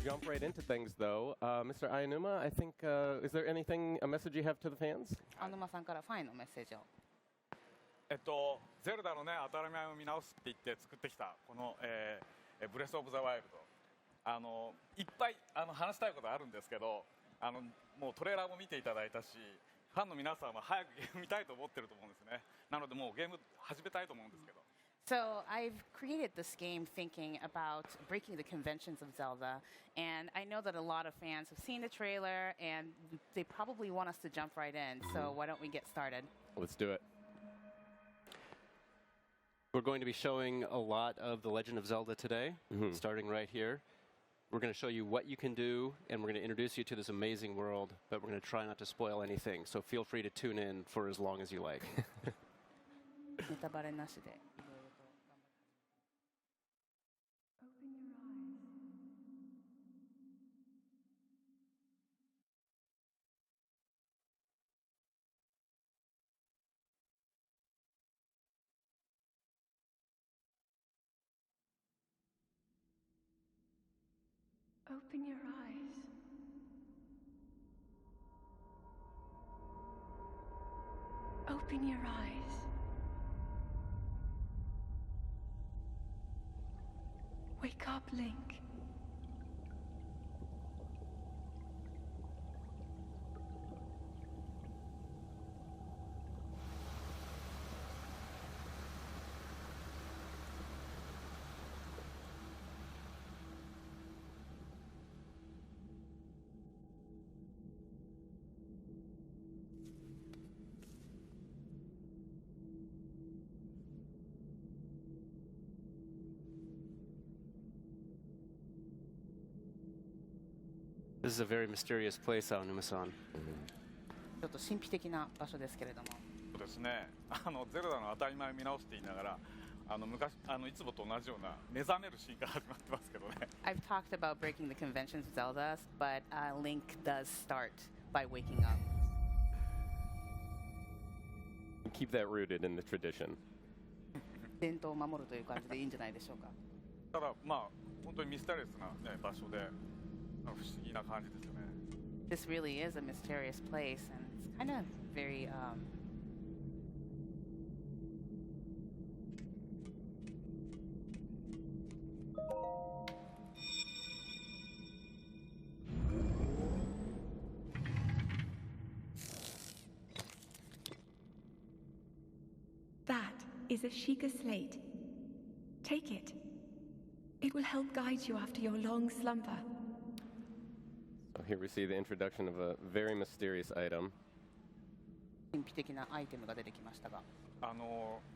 jump right into things, though. Mr. Aonuma, I think, is there anything, a message you have to the fans? 青沼さんからファンへのメッセージを。ゼルダのね、当たり前を見直すって言って作ってきたこの、ブレスオブザワイルド、いっぱい話したいことあるんですけど、もうトレーラーも見ていただいたし、ファンの皆さんは早くゲーム見たいと思ってると思うんですね。なのでもうゲーム始めたいと思うんですけど。So I've created this game thinking about breaking the conventions of Zelda, and I know that a lot of fans have seen the trailer, and they probably want us to jump right in. So why don't we get started? Let's do it. We're going to be showing a lot of The Legend of Zelda today, starting right here. We're going to show you what you can do, and we're going to introduce you to this amazing world, but we're going to try not to spoil anything. So feel free to tune in for as long as you like. ネタバレなしで。Open your eyes. Open your eyes. Wake up, Link. This is a very mysterious place, Aonuma-san. ちょっと神秘的な場所ですけれども。そうですね。ゼルダの当たり前を見直すって言いながら、昔いつもと同じような目覚めるシーンから始まってますけどね。I've talked about breaking the conventions of Zelda, but Link does start by waking up. Keep that rooted in the tradition. 伝統を守るという感じでいいんじゃないでしょうか。ただまあ本当にミステリアスな、ね、場所で不思議な感じですよね。This really is a mysterious place, and it's kind of very. That is a Sheikah slate. Take it. It will help guide you after your long slumber. So here we see the introduction of a very mysterious item. 神秘的なアイテムが出てきましたが。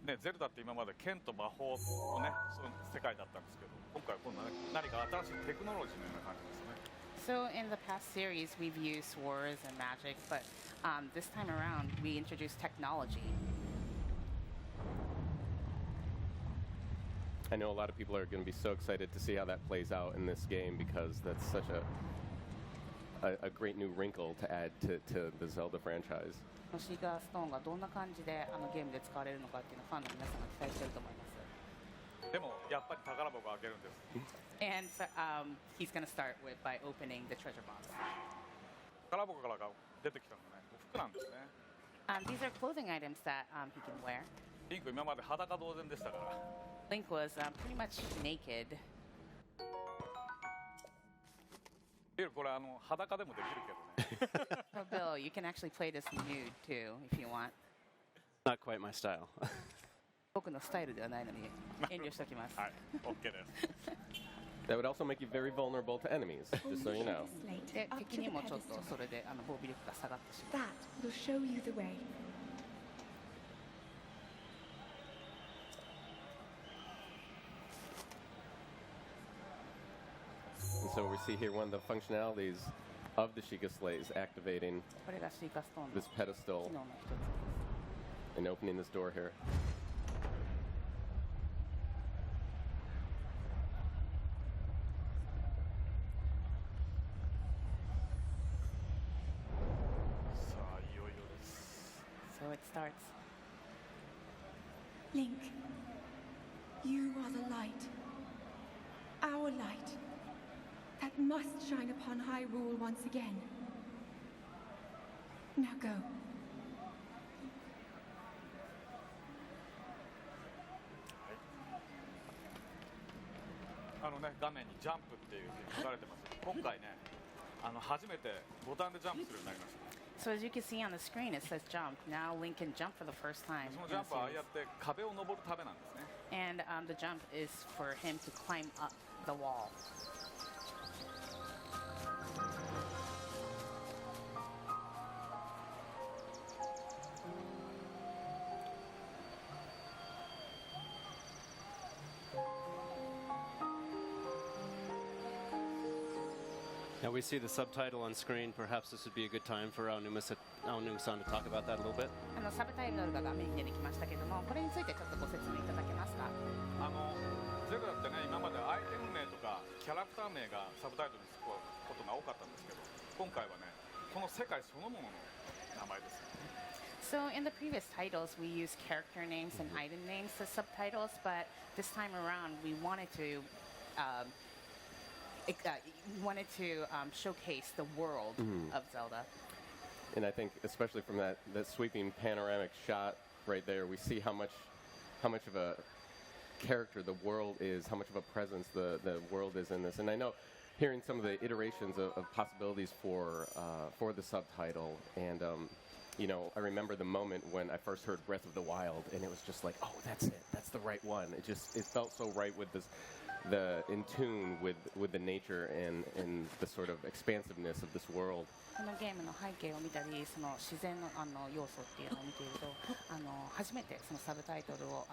ね、ゼルダって今まで剣と魔法のね、そういう世界だったんですけど、今回は今度は何か新しいテクノロジーのような感じですね。So in the past series, we've used swords and magic, but this time around, we introduced technology. I know a lot of people are going to be so excited to see how that plays out in this game because that's such a great new wrinkle to add to the Zelda franchise. シーカーストーンがどんな感じでゲームで使われるのかっていうのをファンの皆さんが期待していると思います。でもやっぱり宝箱を開けるんです。And he's going to start by opening the treasure box. 宝箱から出てきたのね、服なんですね。These are clothing items that he can wear. リンク今まで裸同然でしたから。Link was pretty much naked. これ裸でもできるけどね。So Bill, you can actually play this nude too if you want. Not quite my style. 僕のスタイルではないのに遠慮しておきます。はい、OK です。That would also make you very vulnerable to enemies, just so you know. で、敵にもちょっとそれで防備力が下がってしまう。 That will show you the way. And so we see here one of the functionalities of the Sheikah slate is activating これがシーカーストーンの this pedestal 機能の一つです。 and opening this door here. So it starts. Link, you are the light. Our light. That light must shine upon Hyrule once again. Now go. 画面にジャンプっていうふうに書かれてます。今回ね、初めてボタンでジャンプするようになりました。 So as you can see on the screen, it says jump. Now Link can jump for the first time. そのジャンプはああやって壁を登るためなんですね。And the jump is for him to climb up the wall. Now we see the subtitle on screen. Perhaps this would be a good time for Aonuma-san to talk about that a little bit. サブタイトルが画面に出てきましたけども、これについてちょっとご説明いただけますか。ゼルダってね、今までアイテム名とかキャラクター名がサブタイトルにつくことが多かったんですけど、今回はね、この世界そのものの名前です。 So in the previous titles, we used character names and item names as subtitles, but this time around, we wanted to showcase the world of Zelda. And I think, especially from that sweeping panoramic shot right there, we see how much of a character the world is, how much of a presence the world is in this. And I know, hearing some of the iterations of possibilities for the subtitle, and you know, I remember the moment when I first heard Breath of the Wild, and it was just like, oh, that's it, that's the right one. It felt so right with this. In tune with the nature and the sort of expansiveness of this world. このゲームの背景を見たり、その自然の要素っていうのを見ていると、初めてそのサブタイトルを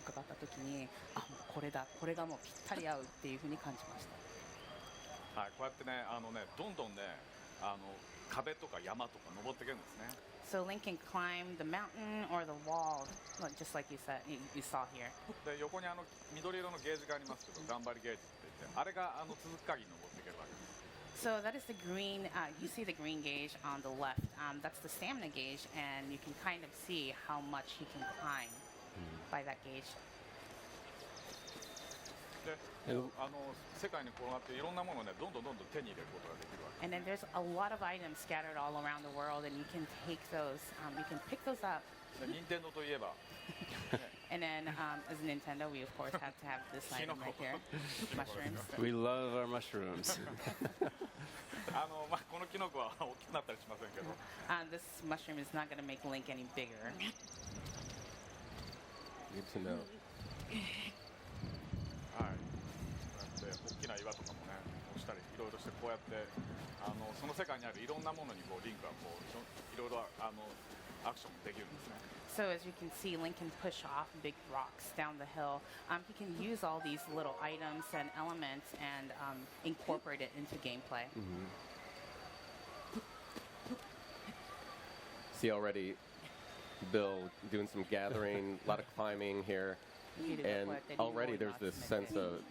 伺った時に、もうこれだ、これがもうぴったり合うっていうふうに感じました。はい、こうやってね、どんどんね、壁とか山とか登っていけるんですね。So Link can climb the mountain or the wall, just like you said, you saw here. で横に緑色のゲージがありますけど、頑張りゲージって言って、あれが続く限り登っていけるわけです。So that is the green. You see the green gauge on the left. That's the stamina gauge, and you can kind of see how much he can climb by that gauge. で、世界に転がっていろんなものをね、どんどん手に入れることができるわけ。 And then there's a lot of items scattered all around the world, and you can take those. You can pick those up. 任天堂といえば。And then, as a Nintendo, we of course have to have this item right here, mushrooms. We love our mushrooms. このキノコは大きくなったりしませんけど。This mushroom is not going to make Link any bigger. Good to know. はい。こうやって大きな岩とかもね、押したりいろいろしてこうやってその世界にあるいろんなものにこうリンクがこういろいろアクションできるんですね。So as you can see, Link can push off big rocks down the hill. He can use all these little items and elements and incorporate it into gameplay. See already, Bill doing some gathering, a lot of climbing here, and already there's this sense of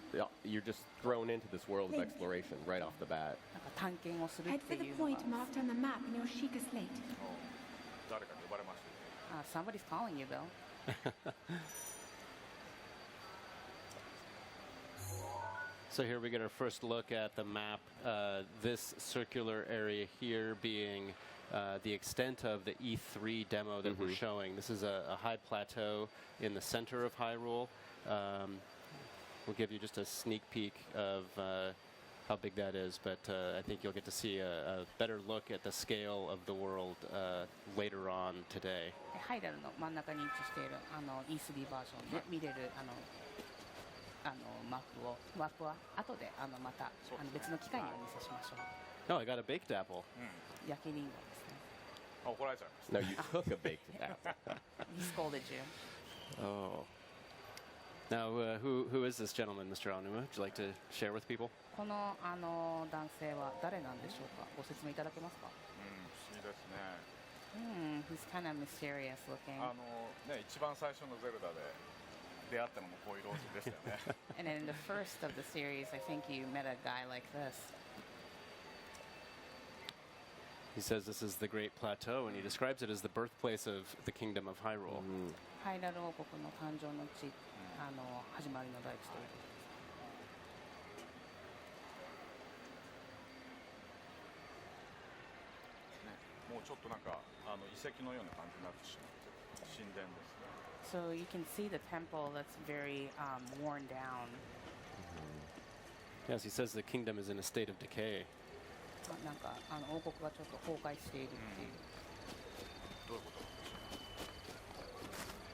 you're just thrown into this world of exploration right off the bat. Head for the point marked on the map in your Sheikah slate. 誰かに呼ばれました。 Somebody's calling you, Bill. So here we get our first look at the map. This circular area here being the extent of the E3 demo that we're showing. This is a high plateau in the center of Hyrule. We'll give you just a sneak peek of how big that is, but I think you'll get to see a better look at the scale of the world later on today. ハイラルの真ん中に位置しているE3 バージョンで見れるマップは後でまた別の機会にお見せしましょう。 Oh, I got a baked apple. 焼きリンゴですね。怒られちゃいました。 No, you took a baked apple. He scolded you. Oh. Now, who is this gentleman, Mr. Aonuma? Would you like to share with people? この男性は誰なんでしょうか。ご説明いただけますか。不思議ですね。He's kind of myserious looking. ね、一番最初のゼルダで出会ったのもこういうローズでしたよね。And in the first of the series, I think you met a guy like this. He says this is the Great Plateau, and he describes it as the birthplace of the Kingdom of Hyrule. ハイラル王国の誕生の地、始まりの大地ということです。もうちょっとなんか遺跡のような感じになってしまってる神殿ですね。 So you can see the temple that's very worn down. Yes, he says the kingdom is in a state of decay. なんか王国がちょっと崩壊しているっていう。どういうこと？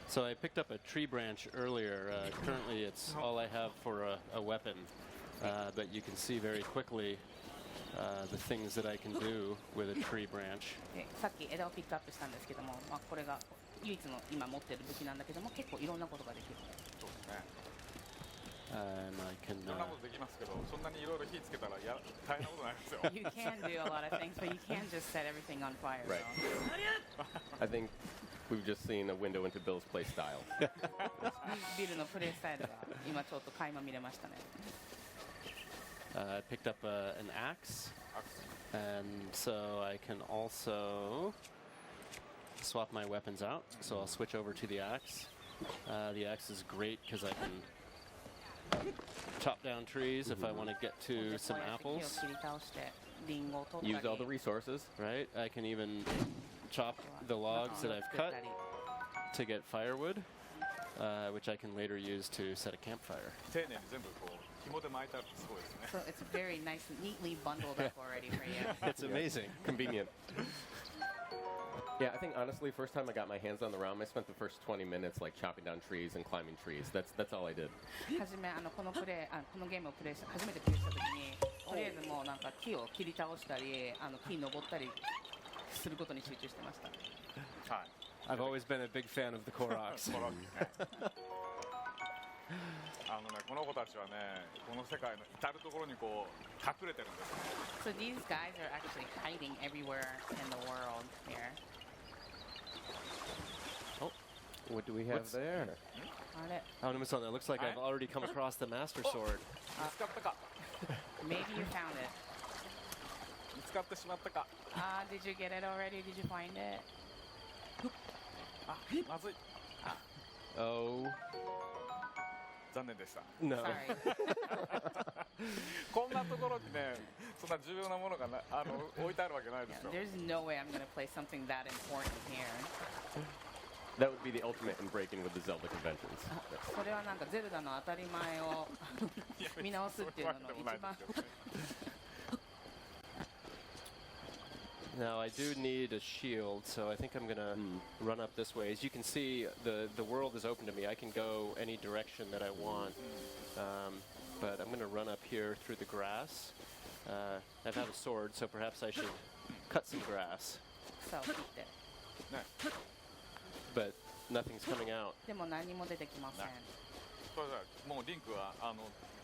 So I picked up a tree branch earlier. Currently, it's all I have for a weapon. But you can see very quickly the things that I can do with a tree branch. でさっき枝をピックアップしたんですけども、これが唯一の今持っている武器なんだけども、結構いろんなことができる。そうですね。 And I can. いろんなことできますけど、そんなにいろいろ火つけたら大変なことになりますよ。 You can do a lot of things, but you can't just set everything on fire. Right. I think we've just seen a window into Bill's play style. ビルのプレイスタイルが今ちょっと垣間見れましたね。I picked up an axe, and so I can also swap my weapons out. So I'll switch over to the axe. The axe is great because I can chop down trees if I want to get to some apples. 切り倒してリンゴを取った Use り all the resources. Right? I can even chop the logs that I've 作っ cut たり to get firewood, which I can later use to set a campfire. 丁寧に全部こう紐で巻いてあるってすごいですね。 So it's very nice, neatly bundled up already for you. It's amazing. Convenient. Yeah, I think honestly, first time I got my hands on the ROM, I spent the first 20 minutes like chopping down trees and climbing trees. That's all I did. はじめこのゲームを初めてプレイした時にとりあえずもうなんか木を切り倒したり木登ったりすることに集中してました。はい。 I've always been a big fan of the Koroks. この子たちはね、この世界の至る所にこう隠れてるんですね。 So these guys are actually hiding everywhere in the world here. What do we have What's- there? あれ Aonuma-san, it looks like I've already come across the Master Sword. 見つかったか。 Maybe you found it. 見つかってしまったか。 Did you get it already? Did you find it? あ、まずい。 Oh, 残念でした。 no. Sorry. こんなところにね、そんな重要なものが置いてあるわけないで Yeah, すよ。 there's no way I'm going to play something that important here. That would be the ultimate in breaking with the Zelda conventions. それはなんかゼルダの当たり前を見直すっていうのの一番 Now I do need a shield, so I think I'm gonna run up this way. As you can see, the world is open to me. I can go any direction that I want, but I'm gonna run up here through the grass. I have a sword, so perhaps I should cut some grass. 草を切って。ね、 But nothing's coming out. でも何も出てきません。これさ、もうリンクは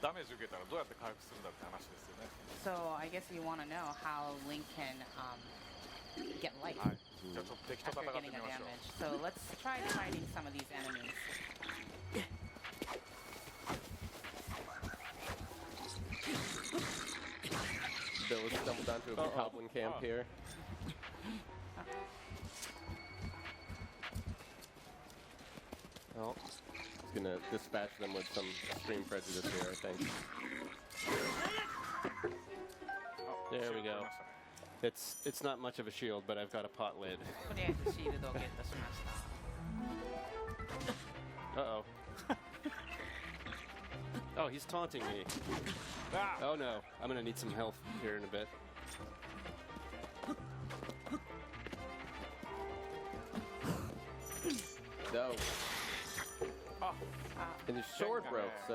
ダメージ受けたらどうやって回復するんだって話ですよね。 So I guess you want to know how Link can get life はい。じゃあちょっと敵と after 戦って getting み a ましょ damage. So う。let's try fighting some of these enemies. Bill has stumbled onto a goblin camp here. Well, He's gonna dispatch them with some extreme prejudice here, I think. there we あ go. ましたね。 It's not much of a shield, but I've got a pot lid. とりあえずシールドをゲットしました。 Uh-oh. Oh, he's taunting me. あ Oh no, I'm gonna need some health here in a bit. No. あ、 And his sword broke, 壊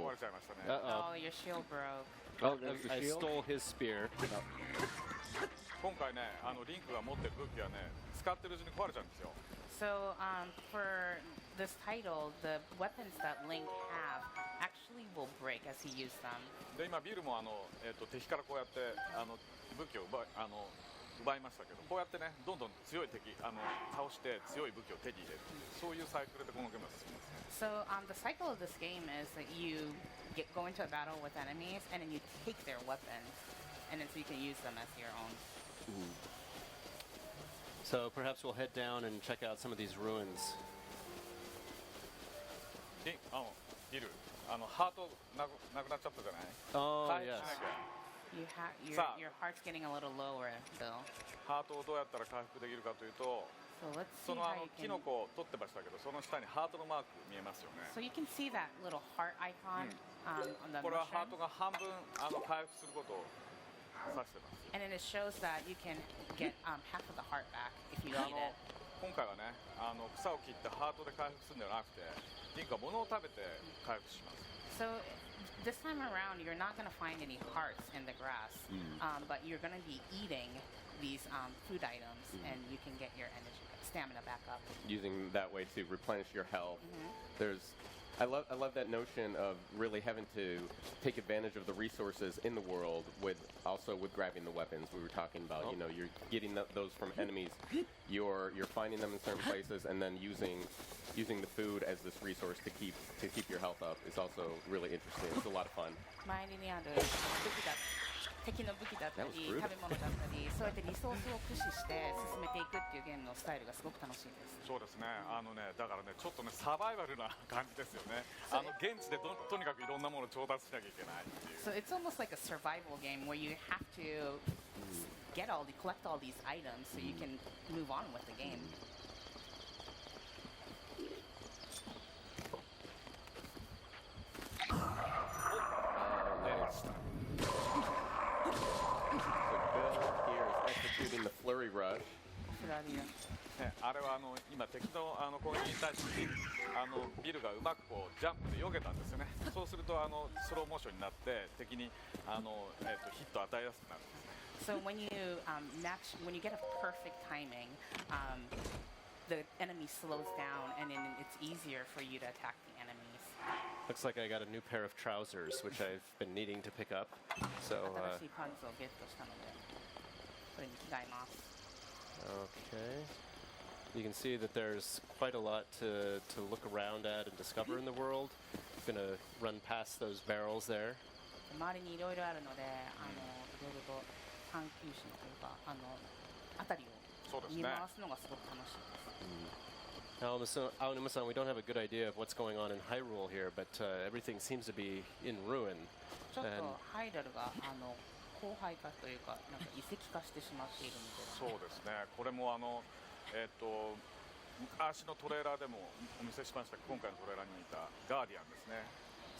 so れちゃいましたね。 Uh-oh. Oh, your shield broke. Oh, There's the I shield. stole his spear. 今回ね、リンクが持ってる武器はね、使ってるうちに壊れちゃうんですよ。 So for this title, the weapons that Link have actually will break as he uses them. で今ビルも敵からこうやって武器を奪いましたけど、こうやってねどんどん強い敵倒して強い武器を手に入れる、そういうサイクルでこのゲームは進みますね。 So the cycle of this game is that you go into a battle with enemies and then you take their weapons and then so you can use them as your own. So perhaps we'll head down and check out some of these ruins. ビルハートなくなっちゃったじゃない。 Oh, 回復 yes. しなきゃ。さあ Your heart's getting a little lower, Bill. ハートをどうやったら回復できるかというと So let's そ see の how you キ can. ノコを取ってましたけどその下にハートのマーク見えますよね So you can see that little heart icon on the これはハー mushroom, トが半分回復することを指してます and then it shows that you can get half of the heart back if you で eat it. 今回はね草を切ってハートで回復するんではなくてリンクは物を食べて回復します So this time around, you're not going to find any hearts in the grass, but you're going to be eating these food items, and you can get your stamina back up. Using that way to replenish your health. I love that notion of really having to take advantage of the resources in the world with grabbing the weapons we were talking about. Oh. You know, you're getting those from enemies. You're finding them in certain places and then using the food as this resource to keep your health up is also really interesting. It's a lot of fun. 周りにある敵の武器だったり That was 食 brutal. べ物だったりそうやってリソースを駆使して進めていくっていうゲームのスタイルがすごく楽しいです。そうですねだからねちょっとねサバイバルな感じですよね現地でとにかくいろんなものを調達しなきゃいけないっていう So it's almost like a survival game where you have to collect all these items so you can move on with the game. So Bill here is executing the flurry rush. ねあれは今敵の攻撃に対してビルがうまくこうジャンプで避けたんですよねそうするとスローモーションになって敵にヒットを与えやすくなるんですね So when you get a perfect timing, the enemy slows down, and then it's easier for you to attack the enemies. Looks like I got a new pair of trousers, which I've been needing to pick up. So, 新しいパンツをゲットしたので、これに着替えます。 okay. You can see that there's quite a lot to look around at and discover in the world. I'm going to run past those barrels there. 周りにいろいろあるので、いろいろと探求心というか、辺りを見回すのがすごく楽しいです。Aonuma-san, we don't have a good idea of what's going on in Hyrule here, but everything seems to be in ruin. ちょっとハイラルが荒廃化というか、なんか遺跡化してしまっているみたいな。そうですねこれも昔のトレーラーでもお見せしました今回のトレーラーにいたガーディアンですね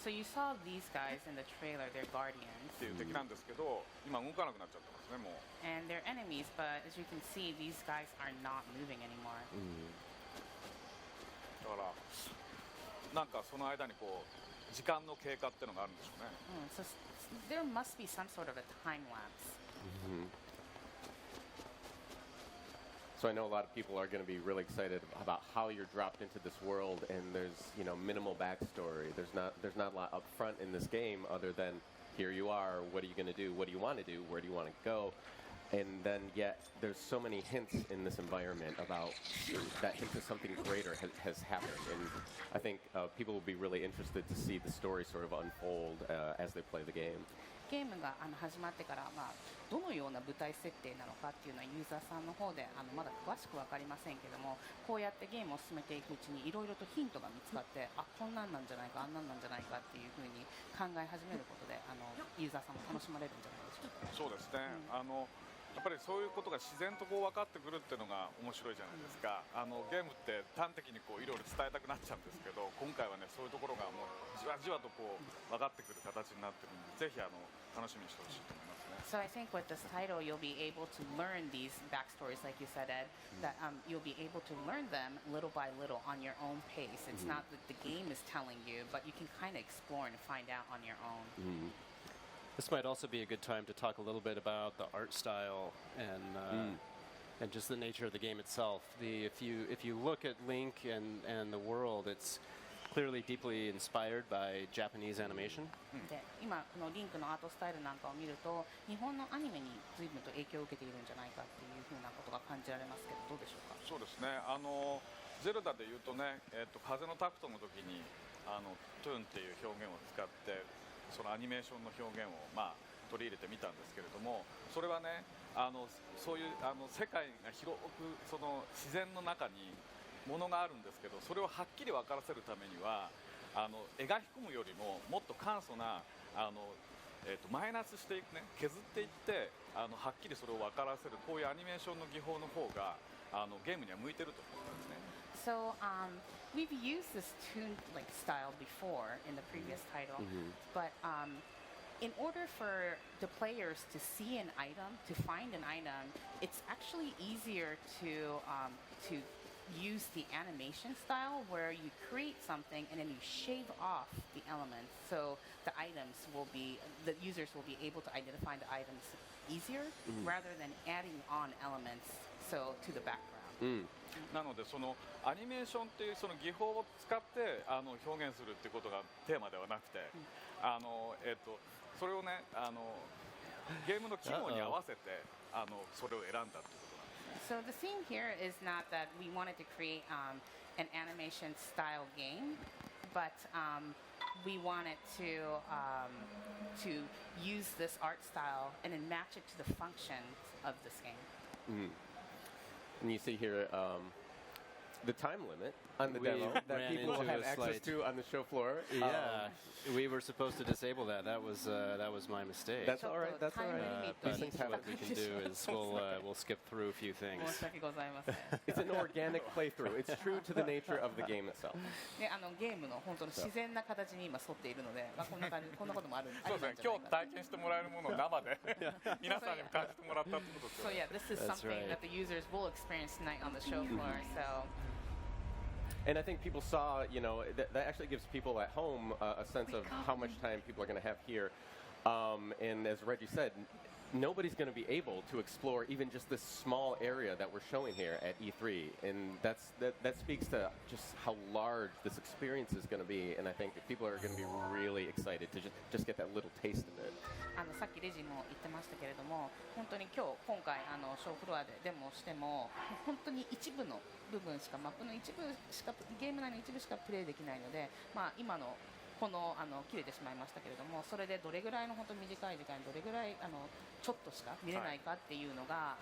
So you saw these guys in the trailer, they're guardians. っていう敵なんですけど今動かなくなっちゃってますねもう And they're enemies, but as you can see, these guys are not moving anymore. だからなんかその間にこう時間の経過っていうのがあるんでしょうね So there must be some sort of a time lapse. So I know a lot of people are going to be really excited about how you're dropped into this world, and there's minimal backstory. There's not a lot up front in this game other than here you are. What are you going to do? What do you want to do? Where do you want to go? And then yet there's so many hints in this environment about that hint of something greater has happened, and I think people will be really interested to see the story sort of unfold as they play the game. ゲームが始まってから、どのような舞台設定なのかっていうのはユーザーさんの方でまだ詳しく分かりませんけどもこうやってゲームを進めていくうちにいろいろとヒントが見つかってこんなんなんじゃないかあんなんなんじゃないかっていうふうに考え始めることでユーザーさんも楽しまれるんじゃないでしょうか。そうですね、やっぱりそういうことが自然とこう分かってくるっていうのが面白いじゃないですか、ゲームって端的にこういろいろ伝えたくなっちゃうんですけど今回はねそういうところがもうじわじわとこう分かってくる形になってるんでぜひ楽しみにしてほしいと思いますね。 So I think with this title you'll be able to learn these backstories like you said Ed, that you'll be able to learn them little by little on your own pace. It's not that the game is telling you, but you can kind of explore and find out on your own. This might also be a good time to talk a little bit about the art style and just the nature of the game itself. If you look at Link and the world, it's clearly deeply inspired by Japanese animation. で今このリンクのアートスタイルなんかを見ると日本のアニメに随分と影響を受けているんじゃないかっていうふうなことが感じられますけどどうでしょうか。そうですねゼルダでいうとね、風のタクトの時にトゥーンっていう表現を使ってそのアニメーションの表現を取り入れてみたんですけれどもそれはねそういう世界が広くその自然の中にものがあるんですけどそれをはっきり分からせるためには描き込むよりももっと簡素なマイナスしていくね、削っていってはっきりそれを分からせるこういうアニメーションの技法の方がゲームには向いてると思うんですね。So we've used this tune like style before in the previous title, but in order for the players to see an item, to find an item, it's actually easier to use the animation style where you create something and then you shave off the elements, so the users will be able to identify the items easier rather than adding on elements to the background. なのでそのアニメーションっていうその技法を使って表現するっていうことがテーマではなくて、それをねゲームの機能に合わせてそれを選んだっていうことなんです。So the theme here is not that we wanted to create an animation style game, but we wanted to use this art style and then match it to the functions of this game. And you see here the time limit on the We demo that ran people will into have a access slight- to on the show floor. Yeah, we were supposed to disable that. That was my mistake. That's all right. That's all Time right. limit These に things happen. What we can do is we'll skip through a few things. 申し訳ございません。 It's an organic playthrough. It's true to the nature of the game itself. でゲームの本当の自然な形に今沿っているので、こんなこともあるんじゃそうですね、今日体験してもらえるものを生で皆さんにも感じてもらったってことですよ So ね。 yeah, this is That's something right. that the users will experience tonight on the show floor. So And I think people saw, that actually gives people at home a sense of how much time people are going to have here. And as Reggie said, nobody's going to be able to explore even just this small area that we're showing here at E3. And that speaks to just how large this experience is going to be. And I think people are going to be really excited to just get that little taste of it. さっきレジも言ってましたけれども、本当に今回ショーフロアでデモをしても本当に一部の部分しかマップの一部しかゲーム内の一部しかプレイできないので、今のこの切れてしまいましたけれども、それでどれぐらいの本当短い時間にどれぐらいちょっとしか見れないかっていうのが、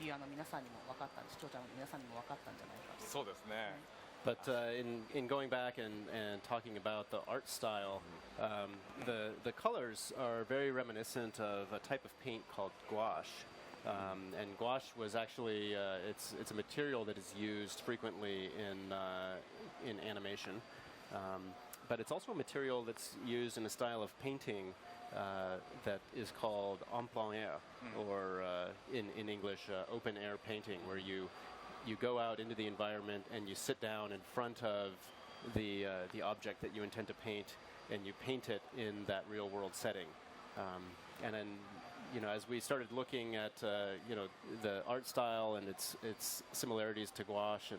ビューアーの皆さんにも分かったんで、視聴者の皆さんにも分かったんじゃないかと。そうですね。But in going back and talking about the art style, the colors are very reminiscent of a type of paint called gouache. And gouache was actually it's a material that is used frequently in animation, but it's also a material that's used in a style of painting that is called en plein air, or in English open air painting, where you go out into the environment and you sit down in front of the object that you intend to paint, and you paint it in that real world setting. And then, as we started looking at the art style and its similarities to gouache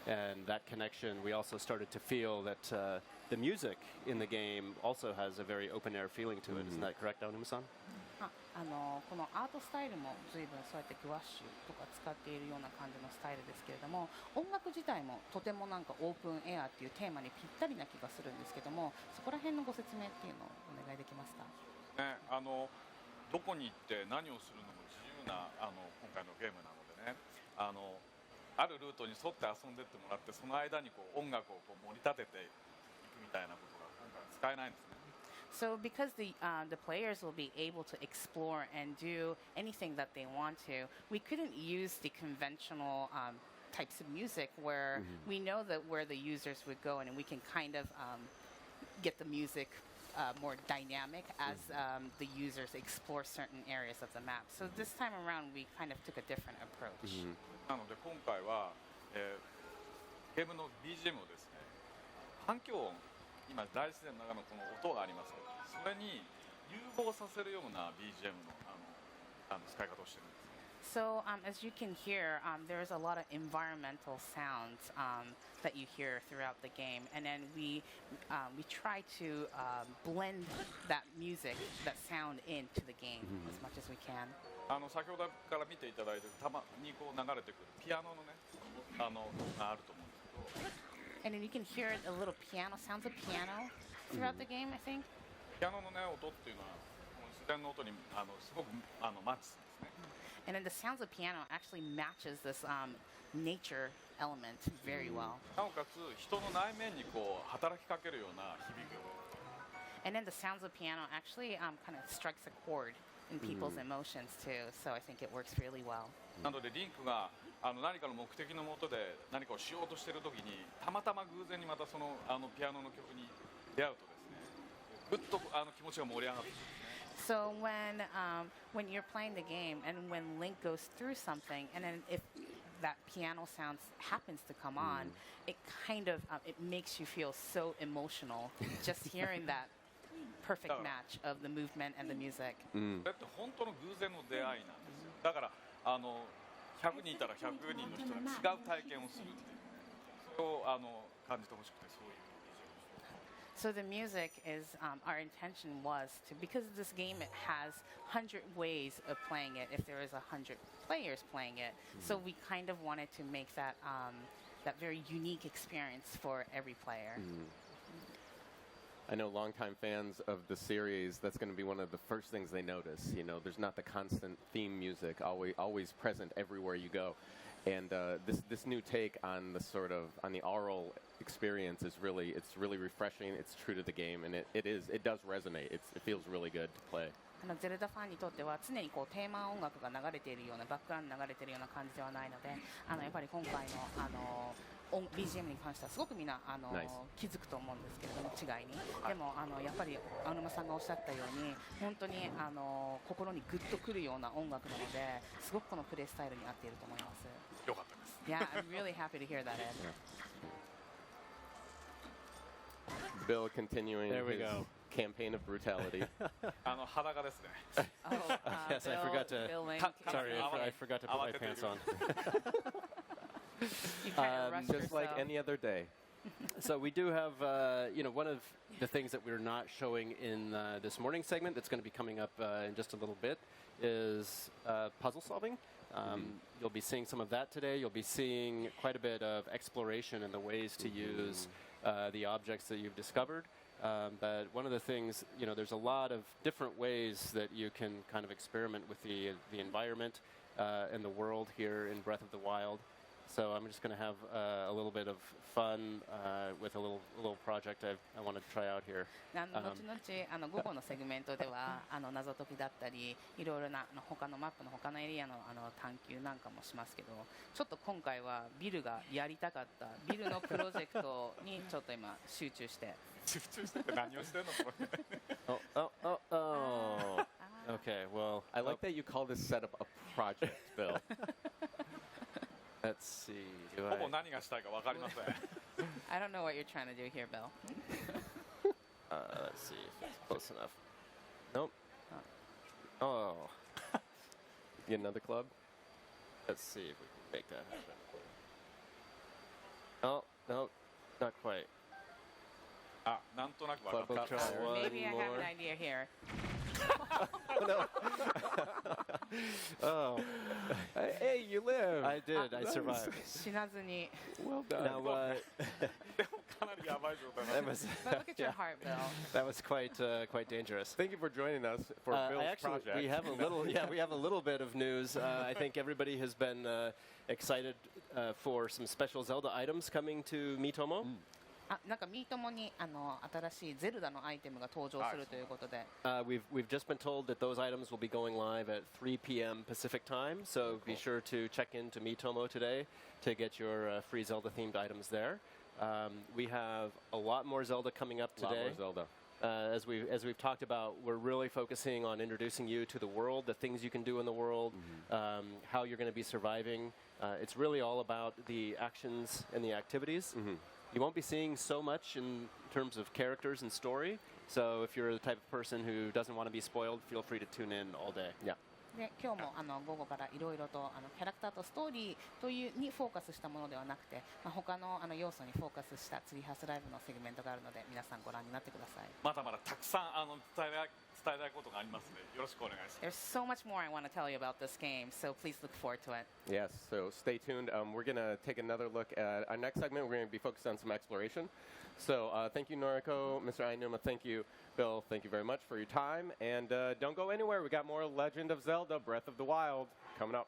and that connection, we also started to feel that the music in the game also has a very open air feeling to it. Isn't that correct, Aonuma-san? このアートスタイルも随分そうやってグワッシュとか使っているような感じのスタイルですけれども、音楽自体もとてもなんかオープンエアっていうテーマにぴったりな気がするんですけども、そこら辺のご説明っていうのをお願いできますか。ね、どこに行って何をするのも自由な今回のゲームなのでね、あるルートに沿って遊んでってもらって、その間に音楽を盛り立てていくみたいなことが今回使えないんですね。So because the players will be able to explore and do anything that they want to, we couldn't use the conventional types of music where we know that where the users would go, and we can kind of get the music more dynamic as the users explore certain areas of the map. So this time around, we kind of took a different approach. なので今回は、ゲームの BGM をですね、環境音、今大自然の中のこの音がありますけど、それに融合させるような BGM の使い方をしてるんです。So as you can hear, there's a lot of environmental sounds that you hear throughout the game, and then we try to blend that music, that sound into the game as much as we can. 先ほどから見ていただいてたまにこう流れてくるピアノのねがあると思うんですけど。And then you can hear a little piano, sounds of piano throughout the game, I think. ピアノのね音っていうのはこの自然の音にすごくマッチするんですね。And then the sounds of piano actually matches this nature element very well. なおかつ人の内面にこう働きかけるような響きを。And then the sounds of piano actually kind of strikes a chord in people's emotions too. So I think it works really well. なのでリンクが何かの目的のもとで何かをしようとしている時にたまたま偶然にまたそのピアノの曲に出会うとですね、ぐっと気持ちが盛り上がってくるんですね。So when you're playing the game and when Link goes through something, and then if that piano sound happens to come on, it kind of it makes you feel so emotional just hearing that perfect match of the movement and the music. だって本当の偶然の出会いなんですよ。だから100人いたら100人の人が違う体験をするっていうそれを感じてほしくてそういう。So the music is our intention was to, because this game it has 100 ways of playing it if there is 100 players playing it. So we kind of wanted to make that that very unique experience for every player. I know longtime fans of the series, that's going to be one of the first things they notice. You know, there's not the constant theme music always present everywhere you go. And this new take on the on the aural experience is really refreshing. It's true to the game, and it does resonate. It feels really good to play. ゼルダファンにとっては常にこうテーマ音楽が流れているようなバックグラウンド流れているような感じではないので、やっぱり今回のBGM に関してはすごくみんな気づくと思うんですけれども違いにでもやっぱり青沼さんがおっしゃったように本当に心にグッとくるような音楽なのですごくこのプレイスタイルに合っていると思います。よかったです。Yeah, I'm really happy to hear that, Ed. Bill continuing There we his go. campaign of brutality. 裸ですね。Oh, Yes, I forgot to. Bill Link. Sorry, I forgot to put my pants on. You kind of rushed Just like yourself. any other day. So we do have, one of the things that we're not showing in this morning segment that's going to be coming up in just a little bit is puzzle solving. You'll be seeing some of that today. You'll be seeing quite a bit of exploration and the ways to use the objects that you've discovered. But one of the things, there's a lot of different ways that you can kind of experiment with the environment and the world here in Breath of the Wild. So I'm just going to have a little bit of fun with a little project I want to try out here. 後々午後のセグメントでは謎解きだったりいろいろな他のマップの他のエリアの探求なんかもしますけどちょっと今回はビルがやりたかったビルのプロジェクトにちょっと今集中して集中してて何をしてんのこれ。Oh. Okay, well, I like that you call this setup a project, Bill. let's see. ほぼ何がしたいか分かりません。I don't know what you're trying to do here, Bill. Let's see if it's close enough. Nope. Oh. Get another club? Let's see if we can make that happen. Oh, no, not quite. なんとなく分か Club った book try one Maybe I have more. an idea here. No. Oh, Hey, you live. I did. I survived. 死なずに Well done. Now, でもかなりやばい状態なん that です。 was But look at your heart, Bill. that was quite dangerous. Thank you for joining us for Bill's project. We have a little bit of news. I think everybody has been excited for some special Zelda items coming to Miitomo. なんかミートモに新しいゼルダのアイテムが登場するということで We've just been told that those items will be going live at 3 p.m. Pacific time, so be sure to check into Miitomo today to get your free Zelda-themed items there. We have a lot more Zelda coming up today. A lot more Zelda. As we've talked about, we're really focusing on introducing you to the world, the things you can do in the world, how you're going to be surviving. It's really all about the actions and the activities. You won't be seeing so much in terms of characters and story. So if you're the type of person who doesn't want to be spoiled, feel free to tune in all day. Yeah. で今日も午後からいろいろとキャラクターとストーリーというにフォーカスしたものではなくて、他の要素にフォーカスしたツリーハウスライブのセグメントがあるので皆さんご覧になってください。まだまだたくさん伝えたいことがありますのでよろしくお願いします。 There's so much more I want to tell you about this game, so please look forward to it. Yes, so stay tuned. We're going to take another look at our next segment. We're going to be focused on some exploration. So thank you, Noriko, Mr. Aonuma. Thank you, Bill. Thank you very much for your time. And don't go anywhere. We got more Legend of Zelda, Breath of the Wild coming up.